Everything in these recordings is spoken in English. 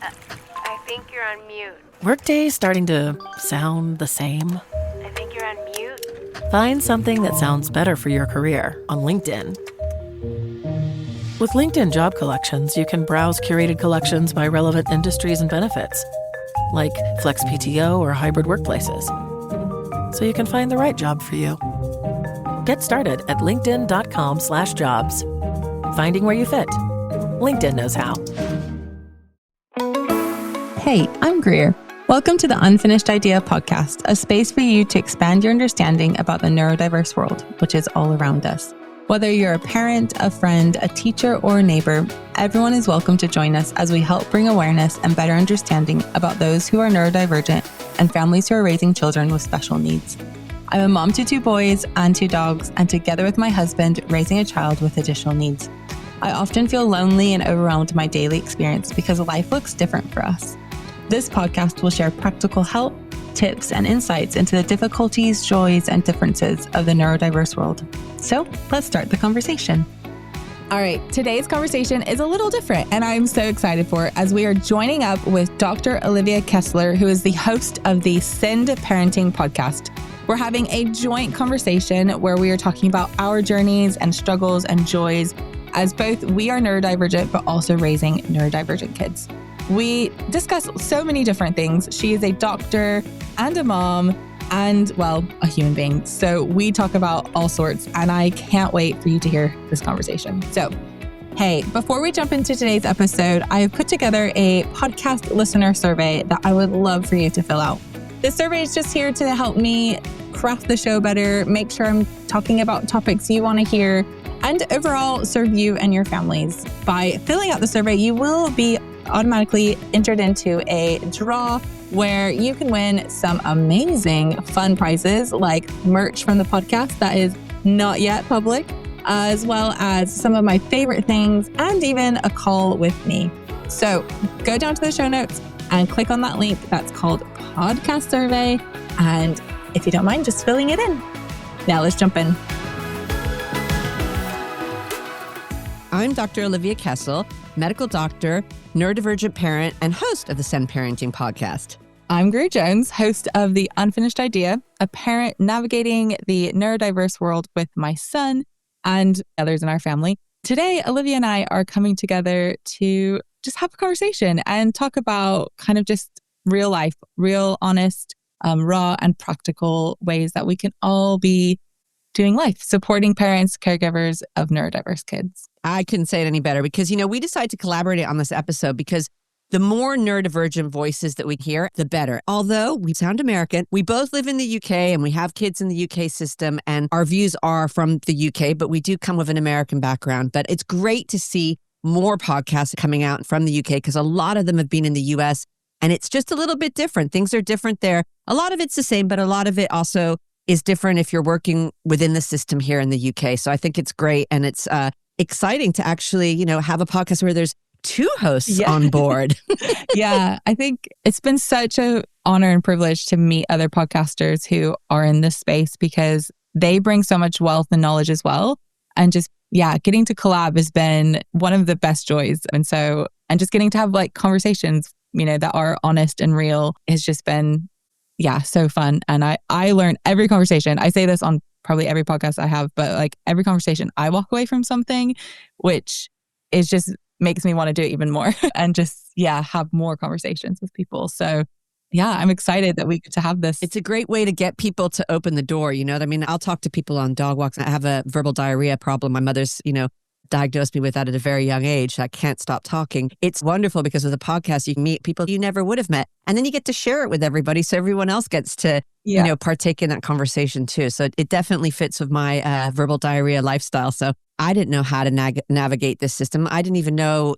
I think you're on mute. Workday starting to sound the same? I think you're on mute. Find something that sounds better for your career on LinkedIn. With LinkedIn Job Collections, you can browse curated collections by relevant industries and benefits, like flex PTO or hybrid workplaces, so you can find the right job for you. Get started at linkedin.com/jobs. Finding where you fit. LinkedIn knows how. Hey, I'm Greer. Welcome to the Unfinished Idea podcast, a space for you to expand your understanding about the neurodiverse world, which is all around us. Whether you're a parent, a friend, a teacher, or a neighbor, everyone is welcome to join us as we help bring awareness and better understanding about those who are neurodivergent and families who are raising children with special needs. I'm a mom to 2 boys and 2 dogs, and together with my husband, raising a child with additional needs. I often feel lonely and overwhelmed in my daily experience because life looks different for us. This podcast will share practical help, tips, and insights into the difficulties, joys, and differences of the neurodiverse world. So let's start the conversation. All right, today's conversation is a little different, and I'm so excited for it as we are joining up with Dr. Olivia Kessel, who is the host of the Send Parenting podcast. We're having a joint conversation where we are talking about our journeys and struggles and joys as both we are neurodivergent, but also raising neurodivergent kids. We discuss so many different things. She is a doctor and a mom and, well, a human being. So we talk about all sorts, and I can't wait for you to hear this conversation. So, hey, before we jump into today's episode, I have put together a podcast listener survey that I would love for you to fill out. This survey is just here to help me craft the show better, make sure I'm talking about topics you want to hear, and overall serve you and your families. By filling out the survey, you will be automatically entered into a draw where you can win some amazing fun prizes like merch from the podcast that is not yet public, as well as some of my favorite things and even a call with me. So go down to the show notes and click on that link that's called Podcast Survey. And if you don't mind just filling it in. Now let's jump in. I'm Dr. Olivia Kessel, medical doctor, neurodivergent parent, and host of the Send Parenting podcast. I'm Greer Jones, host of The Unfinished Idea, a parent navigating the neurodiverse world with my son and others in our family. Today, Olivia and I are coming together to just have a conversation and talk about kind of just real life, real, honest, raw, and practical ways that we can all be doing life, supporting parents, caregivers of neurodiverse kids. I couldn't say it any better because, we decided to collaborate on this episode because the more neurodivergent voices that we hear, the better. Although we sound American, we both live in the UK and we have kids in the UK system and our views are from the UK, but we do come with an American background. But it's great to see more podcasts coming out from the UK because a lot of them have been in the US and it's just a little bit different. Things are different there. A lot of it's the same, but a lot of it also is different if you're working within the system here in the UK. So I think it's great. And it's exciting to actually, have a podcast where there's 2 hosts on board. Yeah, I think it's been such an honor and privilege to meet other podcasters who are in this space because they bring so much wealth and knowledge as well. And just, getting to collab has been one of the best joys. And just getting to have conversations, that are honest and real has just been so fun. And I learn every conversation. I say this on probably every podcast I have, but every conversation I walk away from something, which is just makes me want to do it even more and just, have more conversations with people. So I'm excited that we get to have this. It's a great way to get people to open the door. You know what I mean? I'll talk to people on dog walks. I have a verbal diarrhea problem. My mother's, diagnosed me with that at a very young age. I can't stop talking. It's wonderful because with a podcast, you can meet people you never would have met. And then you get to share it with everybody. So everyone else gets to, partake in that conversation too. So it definitely fits with my verbal diarrhea lifestyle. So I didn't know how to navigate this system. I didn't even know,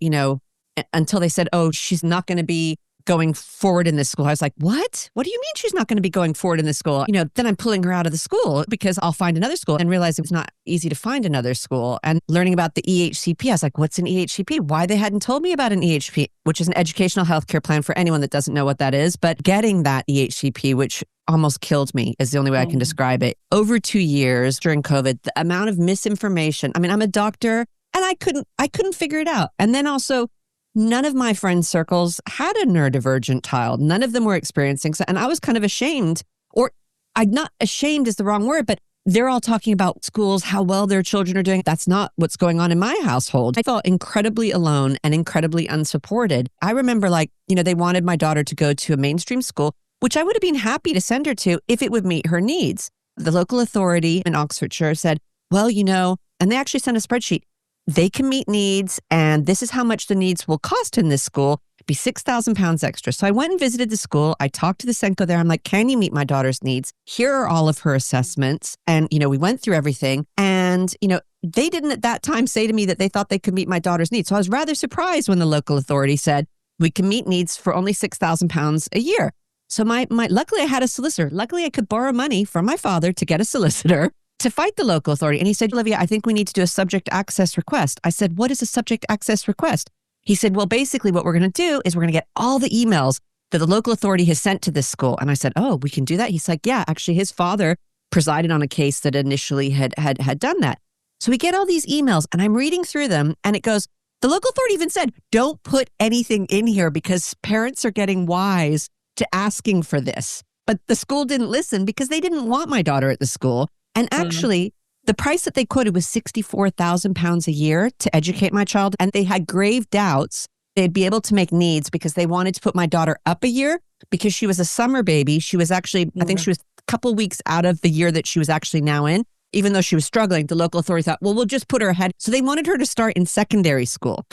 until they said, oh, she's not going to be going forward in this school. I was like, what? What do you mean she's not going to be going forward in this school? Then I'm pulling her out of the school because I'll find another school and realize it's not easy to find another school. And learning about the EHCP, I was like, what's an EHCP? Why they hadn't told me about an EHCP, which is an educational healthcare plan for anyone that doesn't know what that is. But getting that EHCP, which almost killed me is the only way I can describe it. Over 2 years during COVID, the amount of misinformation. I mean, I'm a doctor and I couldn't figure it out. And then also none of my friend circles had a neurodivergent child. None of them were experiencing so, and I was kind of ashamed, or I'm not ashamed is the wrong word, but they're all talking about schools, how well their children are doing. That's not what's going on in my household. I felt incredibly alone and incredibly unsupported. I remember they wanted my daughter to go to a mainstream school, which I would have been happy to send her to if it would meet her needs. The local authority in Oxfordshire said, well, and they actually sent a spreadsheet. They can meet needs, and this is how much the needs will cost in this school. It'd be £6,000 extra. So I went and visited the school. I talked to the Senko there. I'm like, can you meet my daughter's needs? Here are all of her assessments. And, we went through everything. And, they didn't at that time say to me that they thought they could meet my daughter's needs. So I was rather surprised when the local authority said, we can meet needs for only £6,000 a year. So luckily I had a solicitor. Luckily I could borrow money from my father to get a solicitor to fight the local authority. And he said, Olivia, I think we need to do a subject access request. I said, what is a subject access request? He said, well, basically what we're going to do is we're going to get all the emails that the local authority has sent to this school. And I said, oh, we can do that? He's like, yeah, actually his father presided on a case that initially had done that. So we get all these emails and I'm reading through them and it goes, the local authority even said, don't put anything in here because parents are getting wise to asking for this. But the school didn't listen because they didn't want my daughter at the school. And actually, the price that they quoted was £64,000 a year to educate my child. And they had grave doubts they'd be able to make needs because they wanted to put my daughter up a year because she was a summer baby. She was actually, I think she was a couple weeks out of the year that she was actually now in. Even though she was struggling, the local authority thought, well, we'll just put her ahead. So they wanted her to start in secondary school.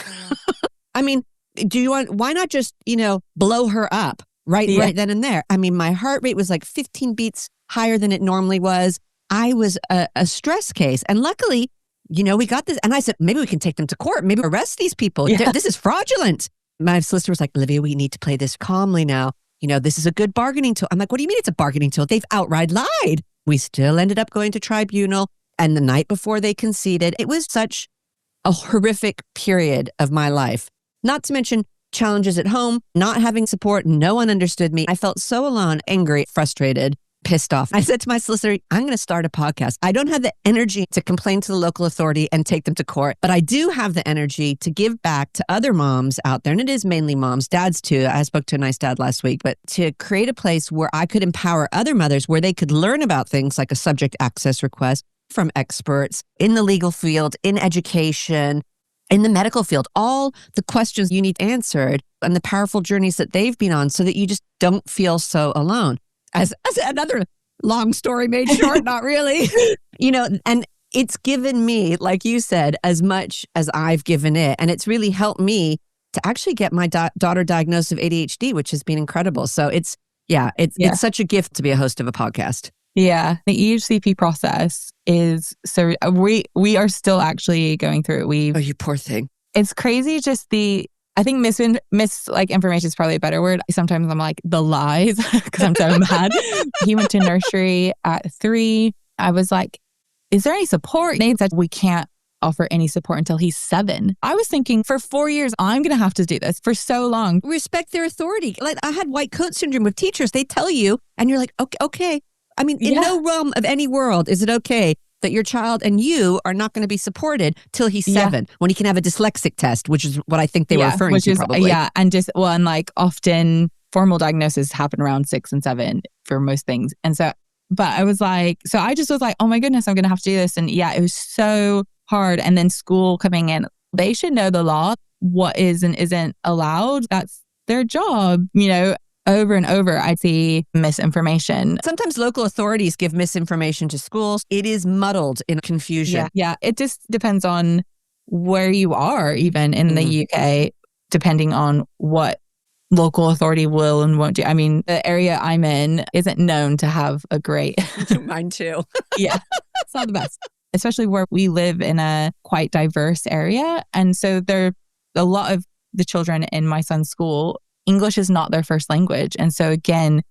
I mean, why not just, blow her up right then and there? I mean, my heart rate was like 15 beats higher than it normally was. I was a stress case. And luckily, we got this. And I said, maybe we can take them to court. Maybe arrest these people. Yeah. This is fraudulent. My solicitor was like, Olivia, we need to play this calmly now. This is a good bargaining tool. I'm like, what do you mean it's a bargaining tool? They've outright lied. We still ended up going to tribunal. And the night before they conceded, it was such a horrific period of my life. Not to mention challenges at home, not having support. No one understood me. I felt so alone, angry, frustrated, pissed off. I said to my solicitor, I'm going to start a podcast. I don't have the energy to complain to the local authority and take them to court, but I do have the energy to give back to other moms out there. And it is mainly moms, dads too. I spoke to a nice dad last week, but to create a place where I could empower other mothers, where they could learn about things like a subject access request from experts in the legal field, in education, in the medical field, all the questions you need answered and the powerful journeys that they've been on so that you just don't feel so alone. As another long story made short, not really, and it's given me, like you said, as much as I've given it. And it's really helped me to actually get my daughter diagnosed with ADHD, which has been incredible. So it's such a gift to be a host of a podcast. Yeah. The EHCP process is, so we are still actually going through it. Oh, you poor thing. It's crazy. Just I think information is probably a better word. Sometimes I'm like the lies because I'm so mad. He went to nursery at 3. I was like, is there any support? And they said, we can't offer any support until he's 7. I was thinking for 4 years, I'm going to have to do this for so long. Respect their authority. Like I had white coat syndrome with teachers. They tell you and you're like, okay. I mean, in no realm of any world is it okay that your child and you are not going to be supported till he's 7, when he can have a dyslexic test, which is what I think they were referring to probably. And often formal diagnoses happen around 6 and 7 for most things. And so, but I was like, I just was like, oh my goodness, I'm going to have to do this. And it was so hard. And then school coming in, they should know the law, what is and isn't allowed. That's their job, Over and over, I see misinformation. Sometimes local authorities give misinformation to schools. It is muddled in confusion. Yeah. It just depends on where you are, even in the UK, depending on what local authority will and won't do. I mean, the area I'm in isn't known to have a great... Mine too. Yeah, it's not the best. Especially where we live in a quite diverse area. And so a lot of the children in my son's school, English is not their first language. And so again,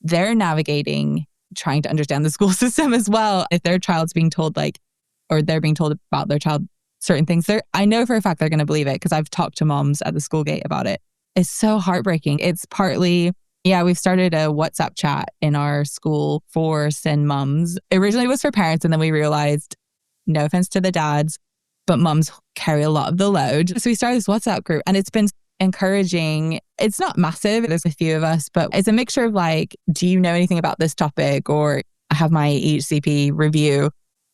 they're navigating, trying to understand the school system as well. If their child's being told or they're being told about their child certain things, I know for a fact they're going to believe it because I've talked to moms at the school gate about it. It's so heartbreaking. It's partly, we've started a WhatsApp chat in our school for SIN mums. Originally it was for parents, and then we realized, no offense to the dads, but mums carry a lot of the load. So we started this WhatsApp group, and it's been encouraging. It's not massive. There's a few of us, but it's a mixture of like, do you know anything about this topic? Or I have my EHCP review.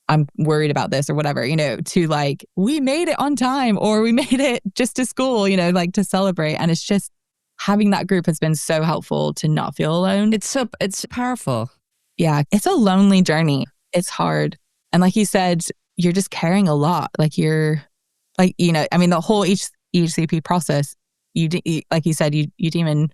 I'm worried about this or whatever, to like, we made it on time or we made it just to school, like to celebrate. And it's just having that group has been so helpful to not feel alone. It's powerful. Yeah. It's a lonely journey. It's hard. And like you said, you're just carrying a lot. Like you're like, the whole EHCP process, like you said, you demon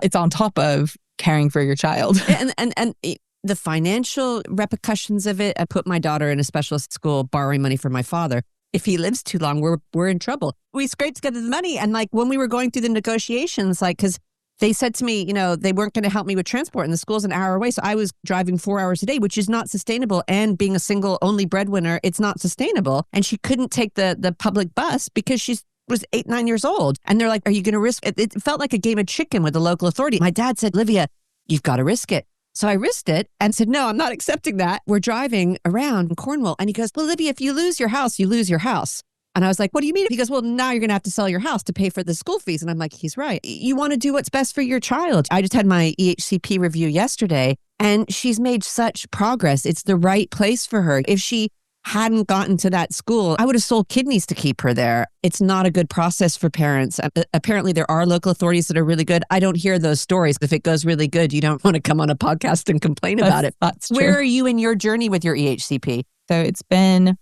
it's on top of caring for your child. And the financial repercussions of it. I put my daughter in a specialist school borrowing money from my father. If he lives too long, we're in trouble. We scraped together the money. And like when we were going through the negotiations, like, because they said to me, they weren't going to help me with transport and the school's an hour away. So I was driving 4 hours a day, which is not sustainable. And being a single only breadwinner, it's not sustainable. And she couldn't take the public bus because she was 8, 9 years old. And they're like, are you going to risk it? It felt like a game of chicken with the local authority. My dad said, Olivia, you've got to risk it. So I risked it and said, no, I'm not accepting that. We're driving around Cornwall. And he goes, well, Olivia, if you lose your house, you lose your house. And I was like, what do you mean? He goes, well, now you're going to have to sell your house to pay for the school fees. And I'm like, he's right. You want to do what's best for your child. I just had my EHCP review yesterday and she's made such progress. It's the right place for her. If she hadn't gotten to that school, I would have sold kidneys to keep her there. It's not a good process for parents. Apparently, there are local authorities that are really good. I don't hear those stories. If it goes really good, you don't want to come on a podcast and complain about it. That's true. Where are you in your journey with your EHCP? So it's been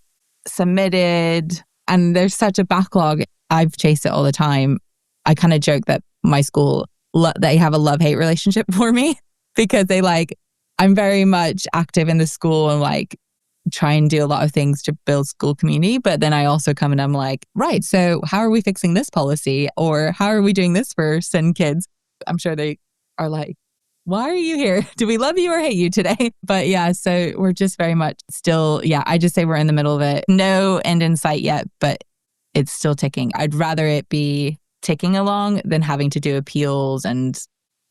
submitted and there's such a backlog. I've chased it all the time. I kind of joke that my school, they have a love-hate relationship for me because I'm very much active in the school and like try and do a lot of things to build school community. But then I also come and I'm like, right, so how are we fixing this policy? Or how are we doing this for SEND kids? I'm sure they are like, why are you here? Do we love you or hate you today? But yeah, so we're just very much still, I just say we're in the middle of it. No end in sight yet, but it's still ticking. I'd rather it be ticking along than having to do appeals and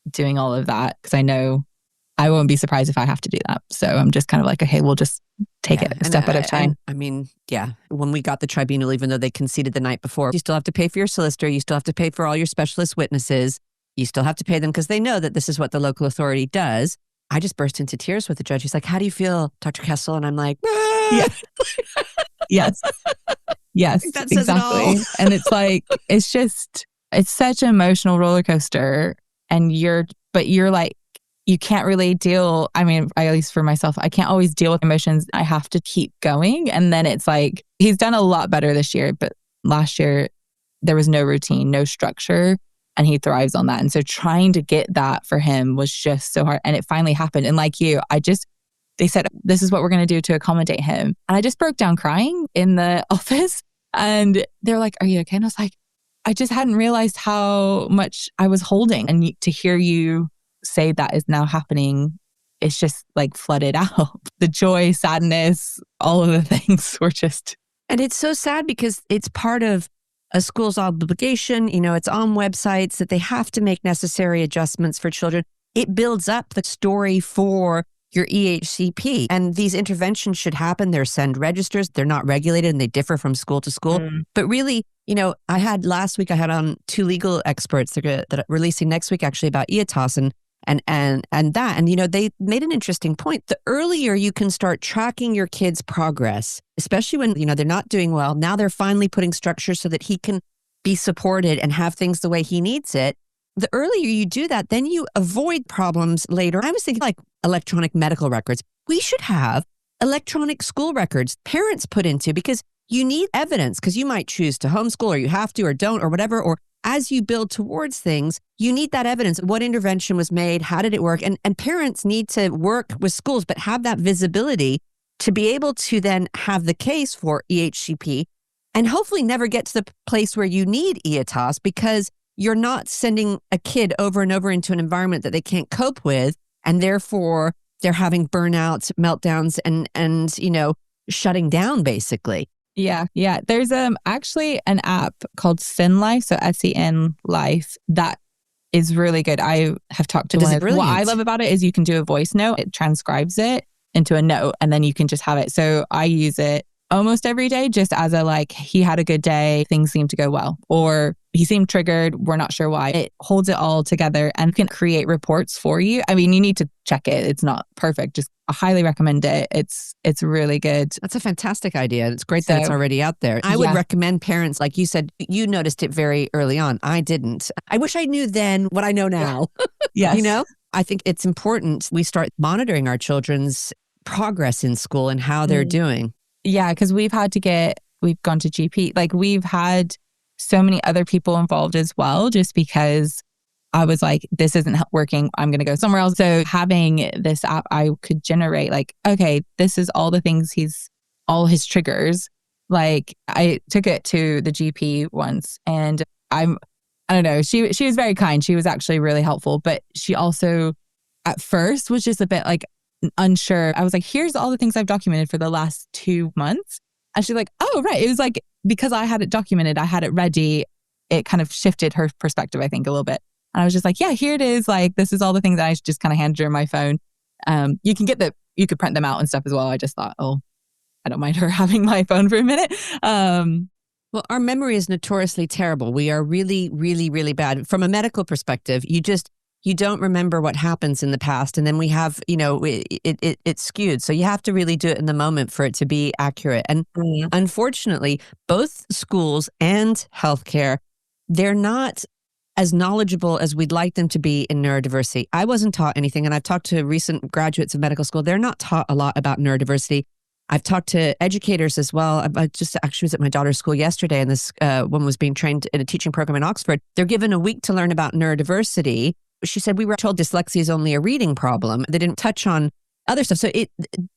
doing all of that because I know I won't be surprised if I have to do that. So I'm just kind of like, okay, we'll just take it a step at a time. When we got the tribunal, even though they conceded the night before, you still have to pay for your solicitor. You still have to pay for all your specialist witnesses. You still have to pay them because they know that this is what the local authority does. I just burst into tears with the judge. He's like, how do you feel, Dr. Kessel? And I'm like, yeah. Yes. Yes, that says exactly. It all. And it's like, it's such an emotional roller coaster. And you're like, you can't really deal. I mean, at least for myself, I can't always deal with emotions. I have to keep going. And then it's like, he's done a lot better this year, but last year there was no routine, no structure, and he thrives on that. And so trying to get that for him was just so hard. And it finally happened. And like you, they said, this is what we're going to do to accommodate him. And I just broke down crying in the office and they're like, are you okay? And I was like, I just hadn't realized how much I was holding. And to hear you say that is now happening, it's just like flooded out. The joy, sadness, all of the things were just... And it's so sad because it's part of a school's obligation. It's on websites that they have to make necessary adjustments for children. It builds up the story for your EHCP. And these interventions should happen. They're SEND registers. They're not regulated and they differ from school to school. But really, last week I had on 2 legal experts that are releasing next week actually about EHCP and they made an interesting point. The earlier you can start tracking your kids' progress, especially when, they're not doing well, now they're finally putting structure so that he can be supported and have things the way he needs it. The earlier you do that, then you avoid problems later. I was thinking like electronic medical records. We should have electronic school records parents put into because you need evidence because you might choose to homeschool or you have to or don't or whatever. Or as you build towards things, you need that evidence. What intervention was made? How did it work? And parents need to work with schools, but have that visibility to be able to then have the case for EHCP and hopefully never get to the place where you need EHCP because you're not sending a kid over and over into an environment that they can't cope with. And therefore they're having burnouts, meltdowns and shutting down basically. Yeah. There's actually an app called SEN Life, so SEN Life, that is really good. I have talked to one. What I love about it is you can do a voice note. It transcribes it into a note, and then you can just have it. So I use it almost every day, just as a like, he had a good day, things seem to go well, or he seemed triggered, we're not sure why. It holds it all together and can create reports for you. I mean, you need to check it. It's not perfect. Just I highly recommend it. It's really good. That's a fantastic idea. It's great that it's already out there. I would recommend parents, like you said, you noticed it very early on. I didn't. I wish I knew then what I know now. Yes. You know, I think it's important we start monitoring our children's progress in school and how they're doing. Yeah, because we've gone to GP. Like we've had so many other people involved as well, just because I was like, this isn't working. I'm going to go somewhere else. So having this app, I could generate like, okay, this is all the things all his triggers. Like I took it to the GP once and I don't know, she was very kind. She was actually really helpful, but she also at first was just a bit like unsure. I was like, here's all the things I've documented for the last 2 months. And she's like, oh, right. It was like, because I had it documented, I had it ready. It kind of shifted her perspective, I think, a little bit. And I was just like, yeah, here it is. Like, this is all the things that I just kind of handed her my phone. You could print them out and stuff as well. I just thought, oh, I don't mind her having my phone for a minute. Well, our memory is notoriously terrible. We are really, really, really bad. From a medical perspective, you don't remember what happens in the past. And then we have, it's skewed. So you have to really do it in the moment for it to be accurate. And unfortunately, both schools and healthcare, they're not as knowledgeable as we'd like them to be in neurodiversity. I wasn't taught anything. And I've talked to recent graduates of medical school. They're not taught a lot about neurodiversity. I've talked to educators as well. I just actually was at my daughter's school yesterday, and this woman was being trained in a teaching program in Oxford. They're given a week to learn about neurodiversity. She said, we were told dyslexia is only a reading problem. They didn't touch on other stuff. So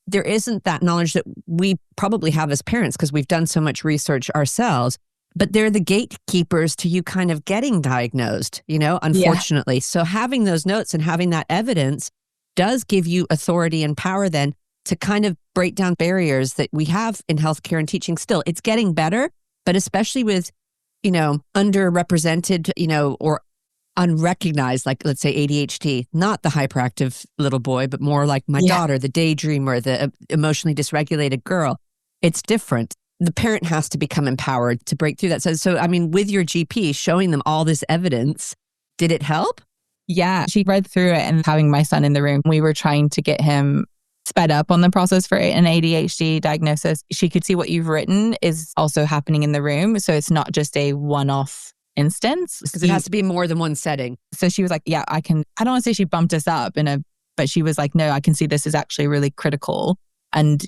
there isn't that knowledge that we probably have as parents because we've done so much research ourselves. But they're the gatekeepers to you kind of getting diagnosed, unfortunately. Yeah. So having those notes and having that evidence does give you authority and power then to kind of break down barriers that we have in healthcare and teaching still. It's getting better, but especially with, underrepresented, or unrecognized, like let's say ADHD, not the hyperactive little boy, but more like my daughter, the daydreamer, the emotionally dysregulated girl. It's different. The parent has to become empowered to break through that. So I mean, with your GP showing them all this evidence, did it help? Yeah, she read through it, and having my son in the room, we were trying to get him sped up on the process for an ADHD diagnosis. She could see what you've written is also happening in the room. So it's not just a one-off instance. Because it has to be more than one setting. So she was like, yeah, I don't want to say she bumped us up but she was like, no, I can see this is actually really critical. And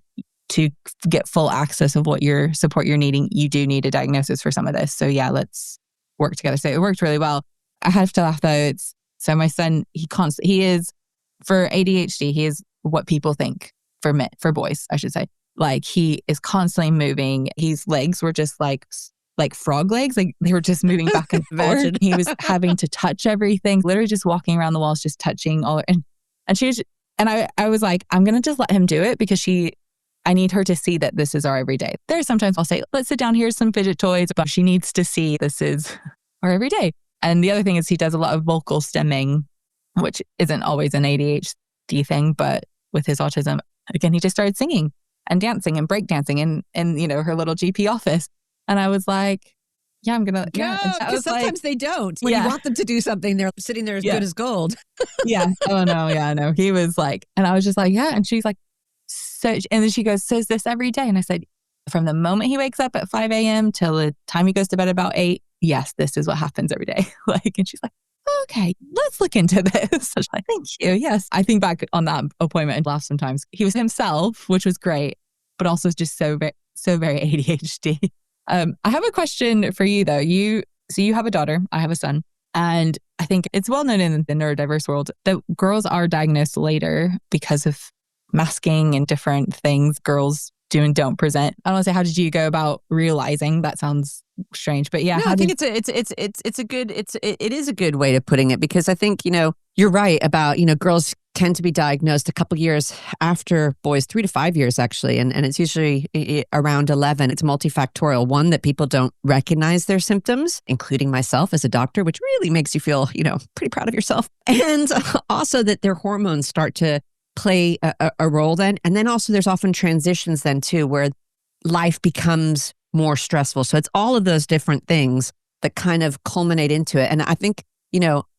to get full access of what your support you're needing, you do need a diagnosis for some of this. So yeah, let's work together. So it worked really well. I have to laugh though. So my son, he is, for ADHD, he is what people think for boys, I should say. Like he is constantly moving. His legs were just like frog legs. Like they were just moving back and forth. He was having to touch everything, literally just walking around the walls, just touching all. And she was, and I was like, I'm going to just let him do it because I need her to see that this is our everyday. There's sometimes I'll say, let's sit down, here's some fidget toys, but she needs to see this is our everyday. And the other thing is he does a lot of vocal stemming, which isn't always an ADHD thing, but with his autism, again, he just started singing and dancing and breakdancing in her little GP office. And I was like, yeah, I'm going to. No, because sometimes they don't. When you want them to do something, they're sitting there as good as gold. Yeah. Oh, no. Yeah, no. He was like, and I was just like, yeah. And she's like, so, and then she goes, so is this every day? And I said, from the moment he wakes up at 5 a.m. till the time he goes to bed about 8, yes, this is what happens every day. And she's like, okay, let's look into this. I was like, thank you. Yes. I think back on that appointment and laugh sometimes. He was himself, which was great, but also just so very ADHD. I have a question for you though. You have a daughter, I have a son, and I think it's well known in the neurodiverse world that girls are diagnosed later because of masking and different things girls do and don't present. I don't want to say, how did you go about realizing? That sounds strange, but yeah. No, I think it is a good way of putting it, because I think, you're right about, girls tend to be diagnosed a couple years after boys, 3 to 5 years actually. And it's usually around 11. It's multifactorial. One, that people don't recognize their symptoms, including myself as a doctor, which really makes you feel, pretty proud of yourself. And also that their hormones start to play a role then. And then also there's often transitions then too, where life becomes more stressful. So it's all of those different things that kind of culminate into it. And I think,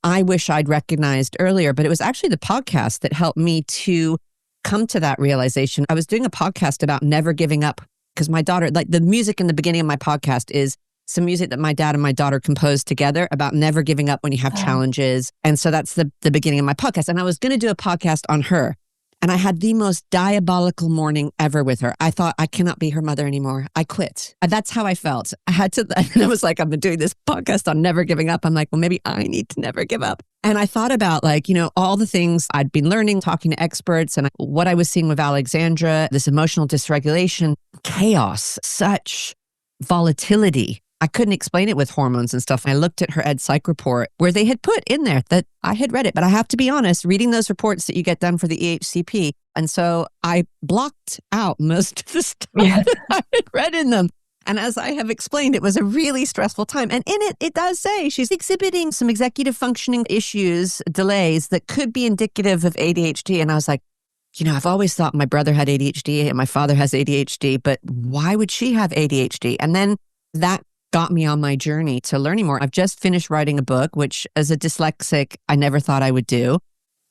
I wish I'd recognized earlier, but it was actually the podcast that helped me to come to that realization. I was doing a podcast about never giving up because my daughter, like the music in the beginning of my podcast is some music that my dad and my daughter composed together about never giving up when you have challenges. And so that's the beginning of my podcast. And I was going to do a podcast on her. And I had the most diabolical morning ever with her. I thought, I cannot be her mother anymore. I quit. That's how I felt. I had to, and I was like, I've been doing this podcast on never giving up. I'm like, well, maybe I need to never give up. And I thought about all the things I'd been learning, talking to experts, and what I was seeing with Alexandra, this emotional dysregulation, chaos, such volatility. I couldn't explain it with hormones and stuff. I looked at her Ed Psych report where they had put in there that I had read it, but I have to be honest, reading those reports that you get done for the EHCP. And so I blocked out most of the stuff that I had read in them. And as I have explained, it was a really stressful time. And in it, it does say she's exhibiting some executive functioning issues, delays that could be indicative of ADHD. And I was like, I've always thought my brother had ADHD and my father has ADHD, but why would she have ADHD? And then that got me on my journey to learning more. I've just finished writing a book, which as a dyslexic, I never thought I would do.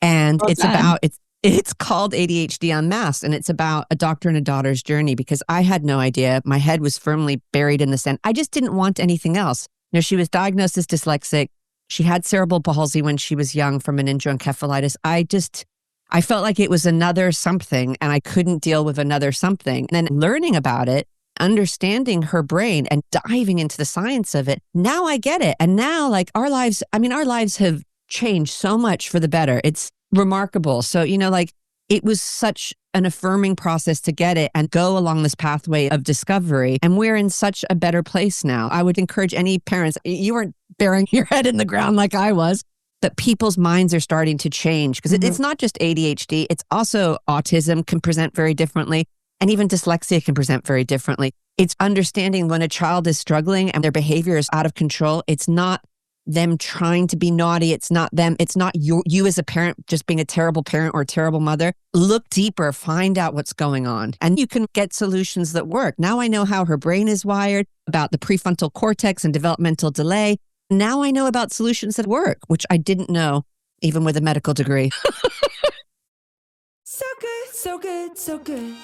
And it's called ADHD Unmasked. And it's about a doctor and a daughter's journey because I had no idea. My head was firmly buried in the sand. I just didn't want anything else. She was diagnosed as dyslexic. She had cerebral palsy when she was young from meningoencephalitis. I felt like it was another something and I couldn't deal with another something. And then learning about it, understanding her brain and diving into the science of it. Now I get it. And now our lives have changed so much for the better. It's remarkable. So, it was such an affirming process to get it and go along this pathway of discovery. And we're in such a better place now. I would encourage any parents, you weren't burying your head in the ground like I was, that people's minds are starting to change because it's not just ADHD. It's also autism can present very differently. And even dyslexia can present very differently. It's understanding when a child is struggling and their behavior is out of control. It's not them trying to be naughty. It's not them. It's not you as a parent just being a terrible parent or a terrible mother. Look deeper, find out what's going on. And you can get solutions that work. Now I know how her brain is wired, about the prefrontal cortex and developmental delay. Now I know about solutions that work, which I didn't know even with a medical degree. So good, so good, so good.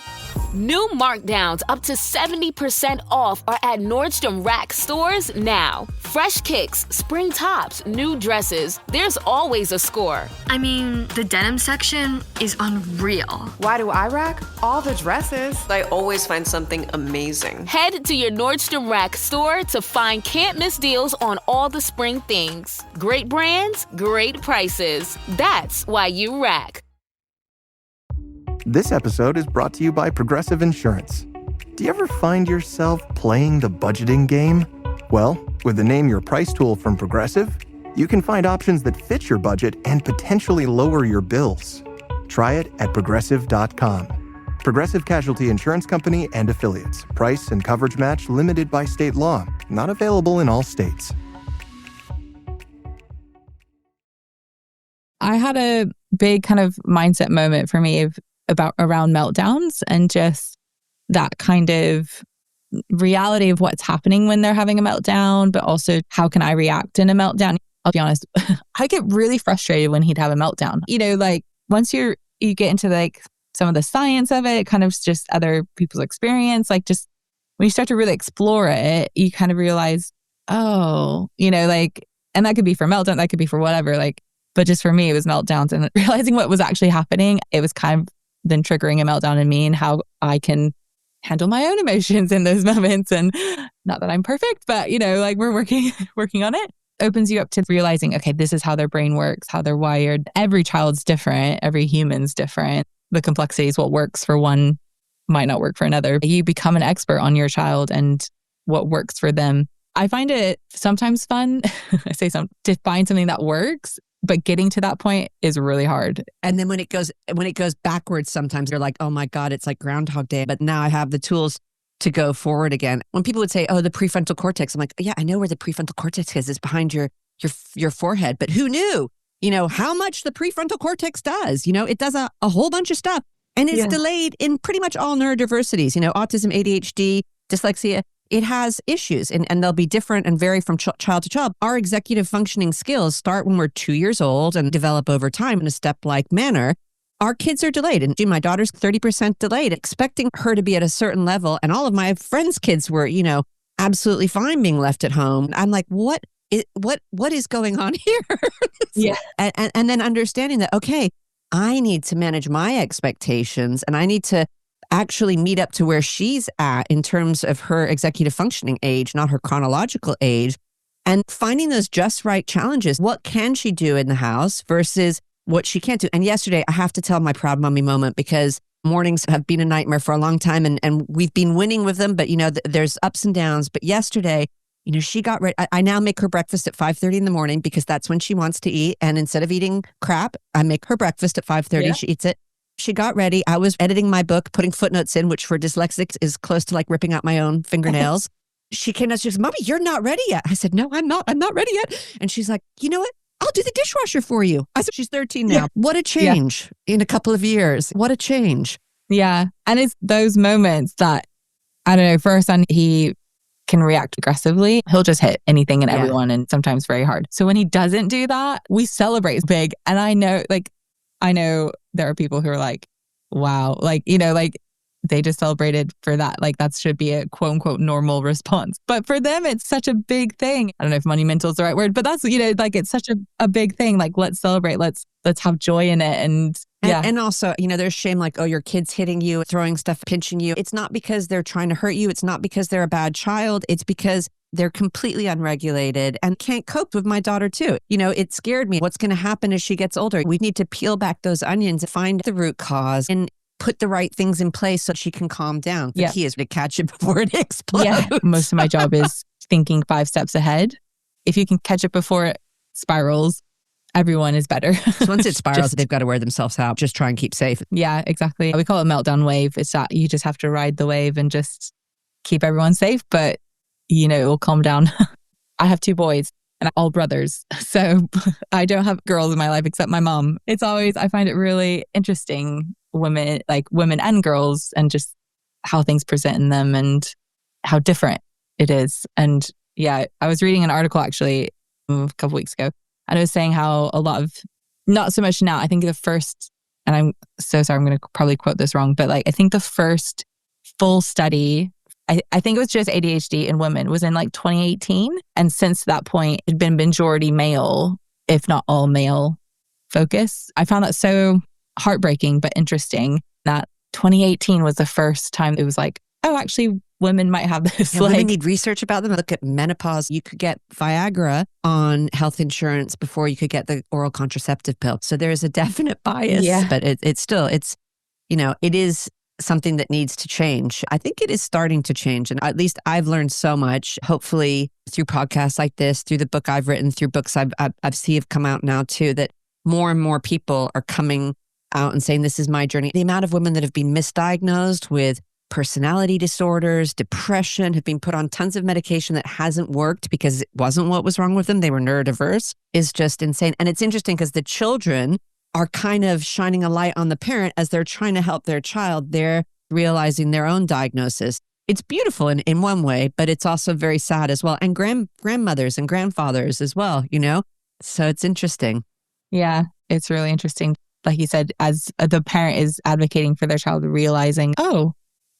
New markdowns up to 70% off are at Nordstrom Rack stores now. Fresh kicks, spring tops, new dresses. There's always a score. I mean, the denim section is unreal. Why do I rack? All the dresses. I always find something amazing. Head to your Nordstrom Rack store to find can't-miss deals on all the spring things. Great brands, great prices. That's why you rack. This episode is brought to you by Progressive Insurance. Do you ever find yourself playing the budgeting game? Well, with the Name Your Price tool from Progressive, you can find options that fit your budget and potentially lower your bills. Try it at Progressive.com. Progressive Casualty Insurance Company and Affiliates. Price and coverage match limited by state law. Not available in all states. I had a big kind of mindset moment for me around meltdowns and just that kind of reality of what's happening when they're having a meltdown, but also how can I react in a meltdown? I'll be honest, I get really frustrated when he'd have a meltdown. Once you get into some of the science of it, kind of just other people's experience, just when you start to really explore it, you kind of realize, and that could be for meltdown, that could be for whatever, but just for me, it was meltdowns and realizing what was actually happening. It was kind of then triggering a meltdown in me and how I can handle my own emotions in those moments. And not that I'm perfect, but we're working on it. Opens you up to realizing, okay, this is how their brain works, how they're wired. Every child's different. Every human's different. The complexities, what works for one might not work for another. You become an expert on your child and what works for them. I find it sometimes fun, to find something that works. But getting to that point is really hard. And then when it goes backwards, sometimes you're like, oh my God, it's like Groundhog Day. But now I have the tools to go forward again. When people would say, oh, the prefrontal cortex, I'm like, yeah, I know where the prefrontal cortex is. It's behind your forehead. But who knew, how much the prefrontal cortex does? It does a whole bunch of stuff. And it's delayed in pretty much all neurodiversities, autism, ADHD, dyslexia. It has issues and they'll be different and vary from child to child. Our executive functioning skills start when we're 2 years old and develop over time in a step-like manner. Our kids are delayed. And my daughter's 30% delayed, expecting her to be at a certain level. And all of my friends' kids were, absolutely fine being left at home. I'm like, what is going on here? And then understanding that, okay, I need to manage my expectations and I need to actually meet up to where she's at in terms of her executive functioning age, not her chronological age, and finding those just right challenges. What can she do in the house versus what she can't do? And yesterday, I have to tell my proud mommy moment because mornings have been a nightmare for a long time and we've been winning with them, but there's ups and downs. But yesterday, she got ready. I now make her breakfast at 5:30 in the morning because that's when she wants to eat. And instead of eating crap, I make her breakfast at 5:30. She eats it. She got ready. I was editing my book, putting footnotes in, which for dyslexics is close to like ripping out my own fingernails. She came out, she goes, "Mommy, you're not ready yet." I said, "No, I'm not ready yet." And she's like, "You know what? I'll do the dishwasher for you." I said, she's 13 now. Yeah. What a change in a couple of years. What a change. Yeah. And it's those moments that, I don't know, for our son, he can react aggressively. He'll just hit anything and everyone and sometimes very hard. So when he doesn't do that, we celebrate big. And I know there are people who are like, wow, they just celebrated for that. Like that should be a quote unquote normal response. But for them, it's such a big thing. I don't know if monumental is the right word, but that's, it's such a big thing. Like, let's celebrate. Let's have joy in it. And also, there's shame like, oh, your kid's hitting you, throwing stuff, pinching you. It's not because they're trying to hurt you. It's not because they're a bad child. It's because they're completely unregulated and can't cope with my daughter too. It scared me. What's going to happen as she gets older? We need to peel back those onions, find the root cause and put the right things in place so she can calm down. The key is to catch it before it explodes. Yeah. Most of my job is thinking 5 steps ahead. If you can catch it before it spirals, everyone is better. So once it spirals, they've got to wear themselves out. Just try and keep safe. Yeah, exactly. We call it meltdown wave. It's that you just have to ride the wave and just keep everyone safe. But, it will calm down. I have 2 boys and all brothers. So I don't have girls in my life except my mom. It's always, I find it really interesting, women and girls, and just how things present in them and how different it is. And I was reading an article actually a couple weeks ago. And I was saying how a lot of, not so much now, I think the first, and I'm so sorry, I'm going to probably quote this wrong, but I think the first full study, I think it was just ADHD in women, was in 2018. And since that point, it had been majority male, if not all male focus. I found that so heartbreaking, but interesting that 2018 was the first time it was like, oh, actually, women might have this. Yeah, women need research about them. Look at menopause. You could get Viagra on health insurance before you could get the oral contraceptive pill. So there's a definite bias, but it's still, it is something that needs to change. I think it is starting to change. And at least I've learned so much, hopefully through podcasts like this, through the book I've written, through books I've seen have come out now too, that more and more people are coming out and saying, this is my journey. The amount of women that have been misdiagnosed with personality disorders, depression, have been put on tons of medication that hasn't worked because it wasn't what was wrong with them. They were neurodiverse, is just insane. And it's interesting because the children are kind of shining a light on the parent as they're trying to help their child. They're realizing their own diagnosis. It's beautiful in one way, but it's also very sad as well. And grandmothers and grandfathers as well, So it's interesting. Yeah, it's really interesting. Like you said, as the parent is advocating for their child, realizing, oh,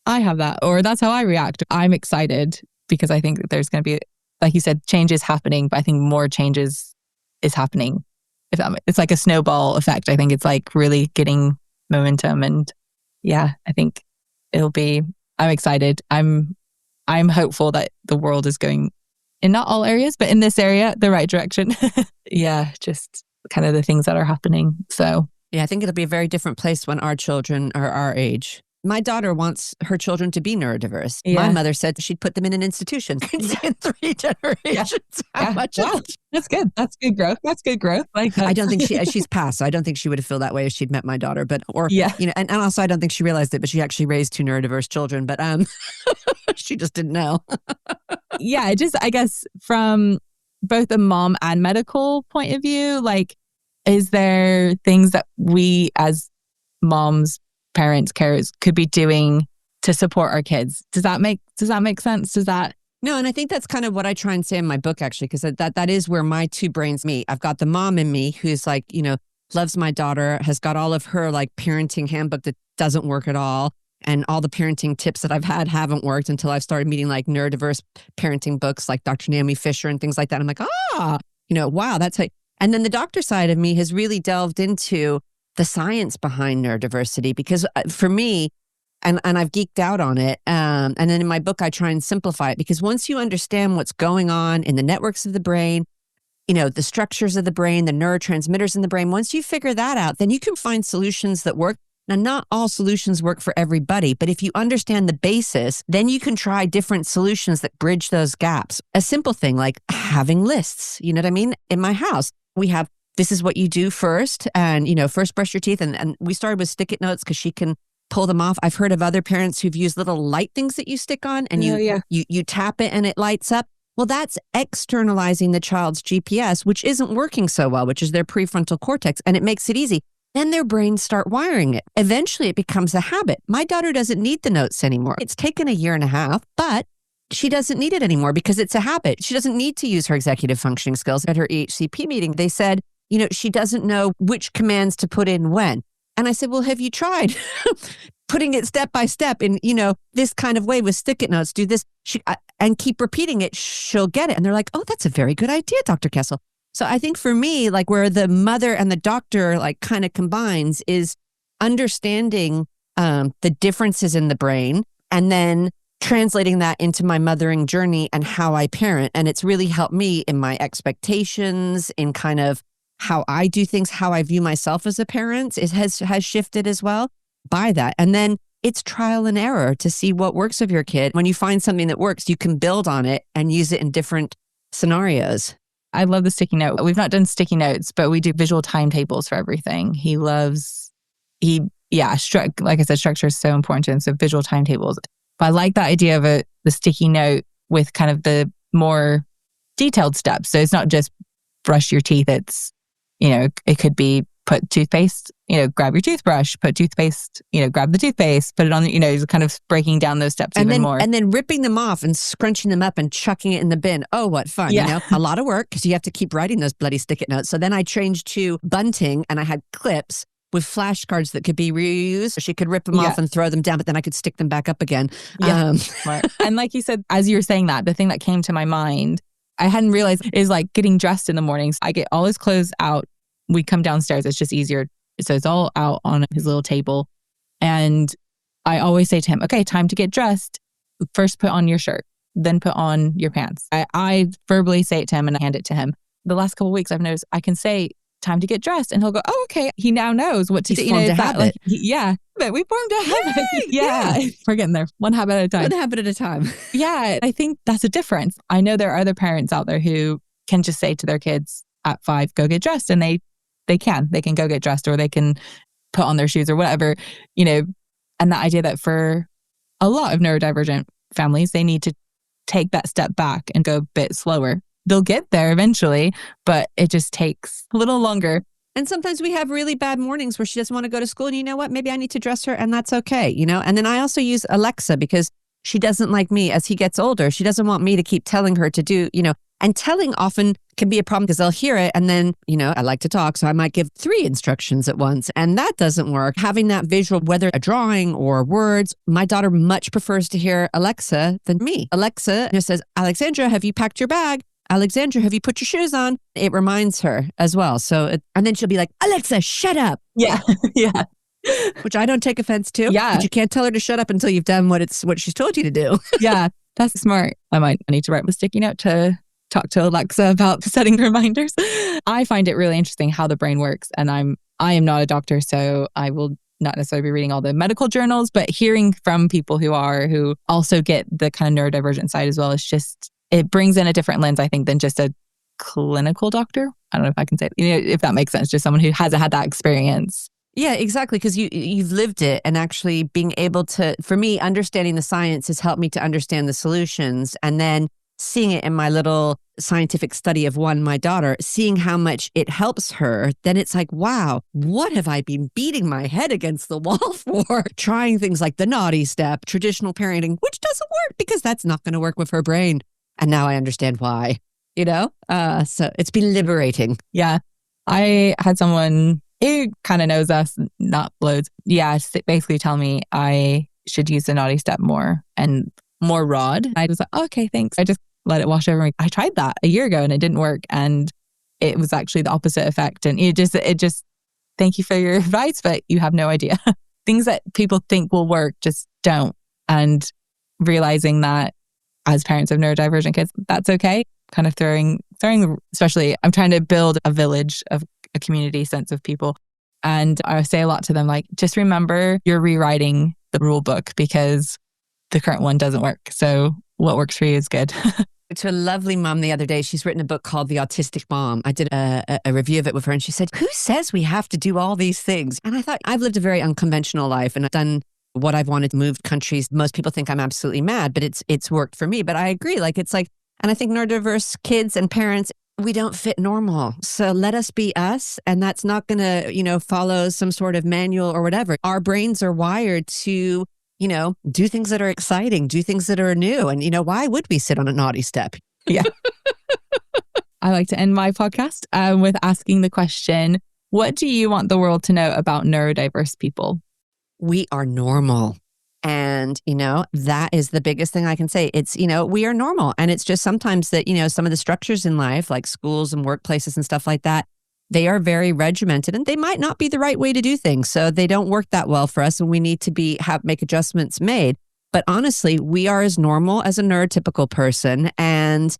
I have that, or that's how I react. I'm excited because I think that there's going to be, like you said, change is happening, but I think more changes is happening. It's like a snowball effect. I think it's like really getting momentum, and I think I'm excited. I'm hopeful that the world is going in not all areas, but in this area, the right direction. Just kind of the things that are happening. So I think it'll be a very different place when our children are our age. My daughter wants her children to be neurodiverse. Yeah. My mother said she'd put them in an institution. In 3 generations. Wow. That's good. That's good growth. I don't think she's passed. So I don't think she would have felt that way if she'd met my daughter. And also I don't think she realized it, but she actually raised 2 neurodiverse children. But she just didn't know. I guess from both a mom and medical point of view, is there things that we as moms parents, carers could be doing to support our kids. Does that make sense? No, and I think that's kind of what I try and say in my book, actually, because that is where my two brains meet. I've got the mom in me who's like, loves my daughter, has got all of her like parenting handbook that doesn't work at all. And all the parenting tips that I've had haven't worked until I've started meeting like neurodiverse parenting books like Dr. Naomi Fisher and things like that. I'm like, wow, that's how. And then the doctor side of me has really delved into the science behind neurodiversity, because for me, and I've geeked out on it. And then in my book, I try and simplify it, because once you understand what's going on in the networks of the brain, the structures of the brain, the neurotransmitters in the brain, once you figure that out, then you can find solutions that work. Now, not all solutions work for everybody, but if you understand the basis, then you can try different solutions that bridge those gaps. A simple thing like having lists, you know what I mean? In my house, we have, this is what you do first, and, first brush your teeth. And we started with stick-it notes because she can pull them off. I've heard of other parents who've used little light things that you stick on and you tap it and it lights up. Well, that's externalizing the child's GPS, which isn't working so well, which is their prefrontal cortex, and it makes it easy. Then their brains start wiring it. Eventually, it becomes a habit. My daughter doesn't need the notes anymore. It's taken 1.5 years, but she doesn't need it anymore because it's a habit. She doesn't need to use her executive functioning skills. At her EHCP meeting, they said, she doesn't know which commands to put in when. And I said, well, have you tried putting it step by step in, this kind of way with stick-it notes? Do this and keep repeating it. She'll get it. And they're like, oh, that's a very good idea, Dr. Kessel. So I think for me, like where the mother and the doctor like kind of combines is understanding the differences in the brain and then translating that into my mothering journey and how I parent. And it's really helped me in my expectations, in kind of how I do things, how I view myself as a parent. It has shifted as well by that. And then it's trial and error to see what works with your kid. When you find something that works, you can build on it and use it in different scenarios. I love the sticky note. We've not done sticky notes, but we do visual timetables for everything. Like I said, structure is so important to him. So visual timetables. But I like that idea of the sticky note with kind of the more detailed steps. So it's not just brush your teeth. It's, it could be put toothpaste, grab your toothbrush, put toothpaste, grab the toothpaste, put it on, kind of breaking down those steps even more. And then ripping them off and scrunching them up and chucking it in the bin. Oh, what fun. Yeah. A lot of work because you have to keep writing those bloody stick-it notes. So then I changed to bunting and I had clips with flashcards that could be reused. She could rip them off and throw them down, but then I could stick them back up again. Yeah. Smart. And like you said, as you were saying that, the thing that came to my mind, I hadn't realized is like getting dressed in the mornings. I get all his clothes out. We come downstairs. It's just easier. So it's all out on his little table. And I always say to him, okay, time to get dressed. First put on your shirt, then put on your pants. I verbally say it to him and I hand it to him. The last couple of weeks I've noticed I can say time to get dressed and he'll go, oh, okay. He now knows what to do. He's formed a habit. But we formed a habit. Yeah. We're getting there. One habit at a time. One habit at a time. Yeah. I think that's a difference. I know there are other parents out there who can just say to their kids at 5, go get dressed. And they can go get dressed or they can put on their shoes or whatever, and that idea that for a lot of neurodivergent families, they need to take that step back and go a bit slower. They'll get there eventually, but it just takes a little longer. And sometimes we have really bad mornings where she doesn't want to go to school. And you know what? Maybe I need to dress her and that's okay, And then I also use Alexa because she doesn't like me as he gets older. She doesn't want me to keep telling her to do, and telling often can be a problem because they'll hear it. And then, I like to talk. So I might give 3 instructions at once and that doesn't work. Having that visual, whether a drawing or words, my daughter much prefers to hear Alexa than me. Alexa just says, Alexandra, have you packed your bag? Alexandra, have you put your shoes on? It reminds her as well. And then she'll be like, Alexa, shut up. Yeah. Yeah. Which I don't take offense to. Yeah. But you can't tell her to shut up until you've done what she's told you to do. Yeah. That's smart. I need to write a sticky note to talk to Alexa about setting reminders. I find it really interesting how the brain works. And I am not a doctor, so I will not necessarily be reading all the medical journals, but hearing from people who also get the kind of neurodivergent side as well, it brings in a different lens, I think, than just a clinical doctor. I don't know if I can say, if that makes sense, just someone who hasn't had that experience. Yeah, exactly. Because you've lived it and actually being able to, for me, understanding the science has helped me to understand the solutions. And then seeing it in my little scientific study of my daughter, seeing how much it helps her, then it's like, wow, what have I been beating my head against the wall for? Trying things like the naughty step, traditional parenting, which doesn't work because that's not going to work with her brain. And now I understand why, so it's been liberating. Yeah. I had someone who kind of knows us, not loads. Yeah, basically tell me I should use the naughty step more and more rod. I was like, okay, thanks. I just let it wash over me. I tried that a year ago and it didn't work. And it was actually the opposite effect. And it just, thank you for your advice, but you have no idea. Things that people think will work just don't. And realizing that as parents of neurodivergent kids, that's okay. Kind of throwing, especially I'm trying to build a village of a community sense of people. And I say a lot to them, like, just remember you're rewriting the rule book because the current one doesn't work. So what works for you is good. To a lovely mom the other day, she's written a book called The Autistic Mom. I did a review of it with her and she said, who says we have to do all these things? And I thought, I've lived a very unconventional life and I've done what I've wanted, moved countries. Most people think I'm absolutely mad, but it's worked for me. But I agree, and I think neurodiverse kids and parents, we don't fit normal. So let us be us. And that's not going to, follow some sort of manual or whatever. Our brains are wired to, do things that are exciting, do things that are new. And, why would we sit on a naughty step? Yeah. I like to end my podcast with asking the question, what do you want the world to know about neurodiverse people? We are normal. And, that is the biggest thing I can say. It's, we are normal. And it's just sometimes that, some of the structures in life, like schools and workplaces and stuff like that, they are very regimented and they might not be the right way to do things. So they don't work that well for us and we need to make adjustments made. But honestly, we are as normal as a neurotypical person. And,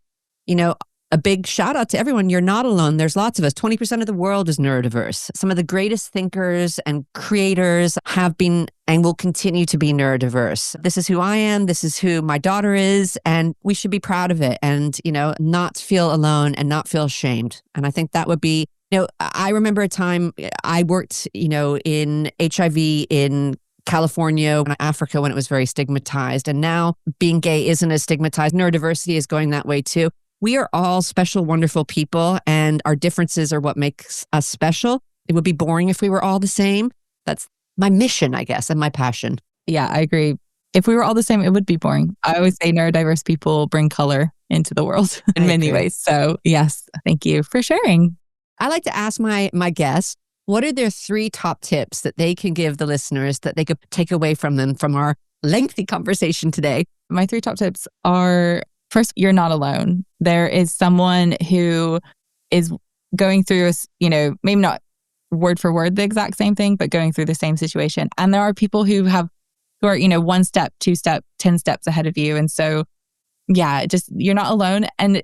a big shout out to everyone. You're not alone. There's lots of us. 20% of the world is neurodiverse. Some of the greatest thinkers and creators have been and will continue to be neurodiverse. This is who I am. This is who my daughter is. And we should be proud of it and, not feel alone and not feel ashamed. And I think that would be, I remember a time I worked, in HIV in California, Africa, when it was very stigmatized. And now being gay isn't as stigmatized. Neurodiversity is going that way too. We are all special, wonderful people, and our differences are what makes us special. It would be boring if we were all the same. That's my mission, I guess, and my passion. Yeah, I agree. If we were all the same, it would be boring. I always say neurodiverse people bring color into the world in many ways. So yes, thank you for sharing. I like to ask my guests, what are their 3 top tips that they can give the listeners that they could take away from them from our lengthy conversation today? My 3 top tips are, first, you're not alone. There is someone who is going through, maybe not word for word the exact same thing, but going through the same situation. And there are people who are, 1 step, 2 step, 10 steps ahead of you. And so, yeah, just you're not alone. And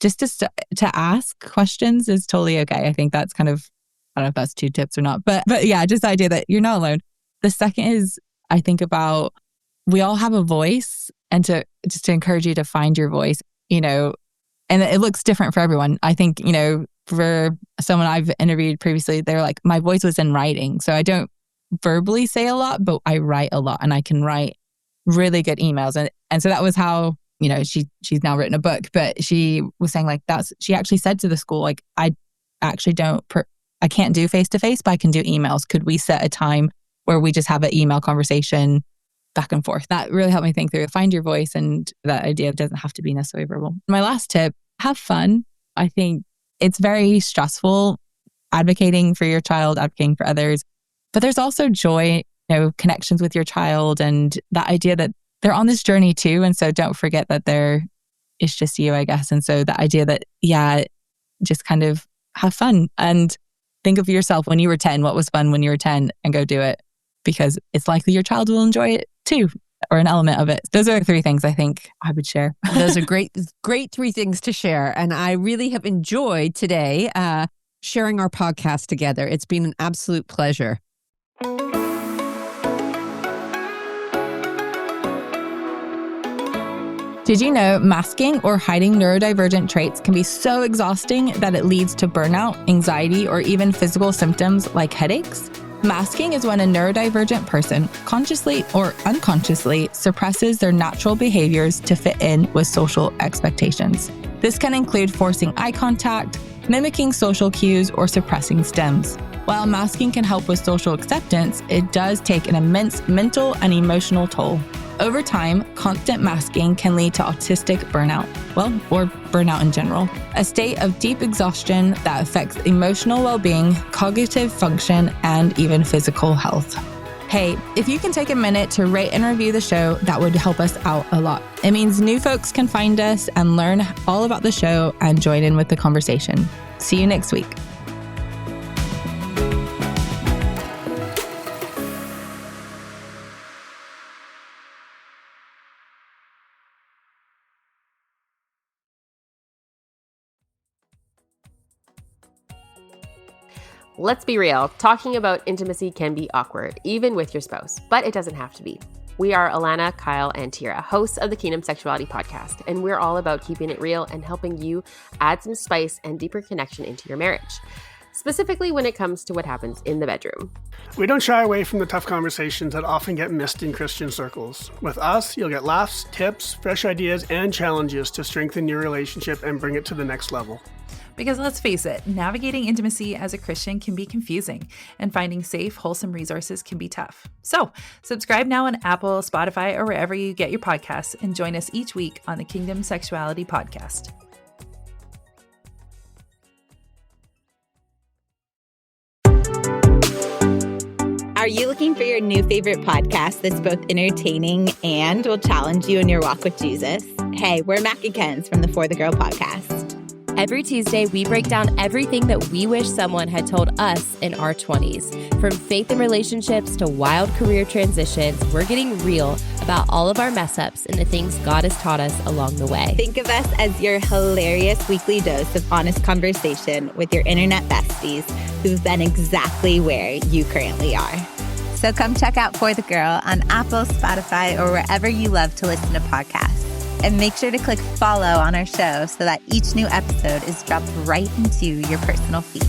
just to ask questions is totally okay. I think that's kind of, I don't know if that's 2 tips or not, but yeah, just the idea that you're not alone. The second is, I think about, we all have a voice, and to encourage you to find your voice, and it looks different for everyone. I think, for someone I've interviewed previously, they're like, my voice was in writing. So I don't verbally say a lot, but I write a lot and I can write really good emails. And so that was how, she's now written a book, but she was saying she actually said to the school, like, I actually I can't do face-to-face, but I can do emails. Could we set a time where we just have an email conversation back and forth? That really helped me think through, find your voice, and that idea doesn't have to be necessarily verbal. My last tip, have fun. I think it's very stressful advocating for your child, advocating for others, but there's also joy, connections with your child, and that idea that they're on this journey too. And so don't forget that it's just you, I guess. And so the idea that, just kind of have fun and think of yourself when you were 10, what was fun when you were 10, and go do it, because it's likely your child will enjoy it too, or an element of it. Those are 3 things I think I would share. Those are great 3 things to share. And I really have enjoyed today sharing our podcast together. It's been an absolute pleasure. Did you know masking or hiding neurodivergent traits can be so exhausting that it leads to burnout, anxiety, or even physical symptoms like headaches? Masking is when a neurodivergent person, consciously or unconsciously, suppresses their natural behaviors to fit in with social expectations. This can include forcing eye contact, mimicking social cues, or suppressing stems. While masking can help with social acceptance, it does take an immense mental and emotional toll. Over time, constant masking can lead to autistic burnout, or burnout in general, a state of deep exhaustion that affects emotional well-being, cognitive function, and even physical health. Hey, if you can take a minute to rate and review the show, that would help us out a lot. It means new folks can find us and learn all about the show and join in with the conversation. See you next week. Let's be real, talking about intimacy can be awkward, even with your spouse, but it doesn't have to be. We are Alana, Kyle, and Tira, hosts of the Kingdom Sexuality Podcast, and we're all about keeping it real and helping you add some spice and deeper connection into your marriage, specifically when it comes to what happens in the bedroom. We don't shy away from the tough conversations that often get missed in Christian circles. With us, you'll get laughs, tips, fresh ideas, and challenges to strengthen your relationship and bring it to the next level. Because let's face it, navigating intimacy as a Christian can be confusing, and finding safe, wholesome resources can be tough. So, subscribe now on Apple, Spotify, or wherever you get your podcasts, and join us each week on the Kingdom Sexuality Podcast. Are you looking for your new favorite podcast that's both entertaining and will challenge you in your walk with Jesus? Hey, we're Mac and Ken's from the For the Girl podcast. Every Tuesday, we break down everything that we wish someone had told us in our 20s. From faith and relationships to wild career transitions, we're getting real about all of our mess-ups and the things God has taught us along the way. Think of us as your hilarious weekly dose of honest conversation with your internet besties who've been exactly where you currently are. So come check out For the Girl on Apple, Spotify, or wherever you love to listen to podcasts. And make sure to click follow on our show so that each new episode is dropped right into your personal feed.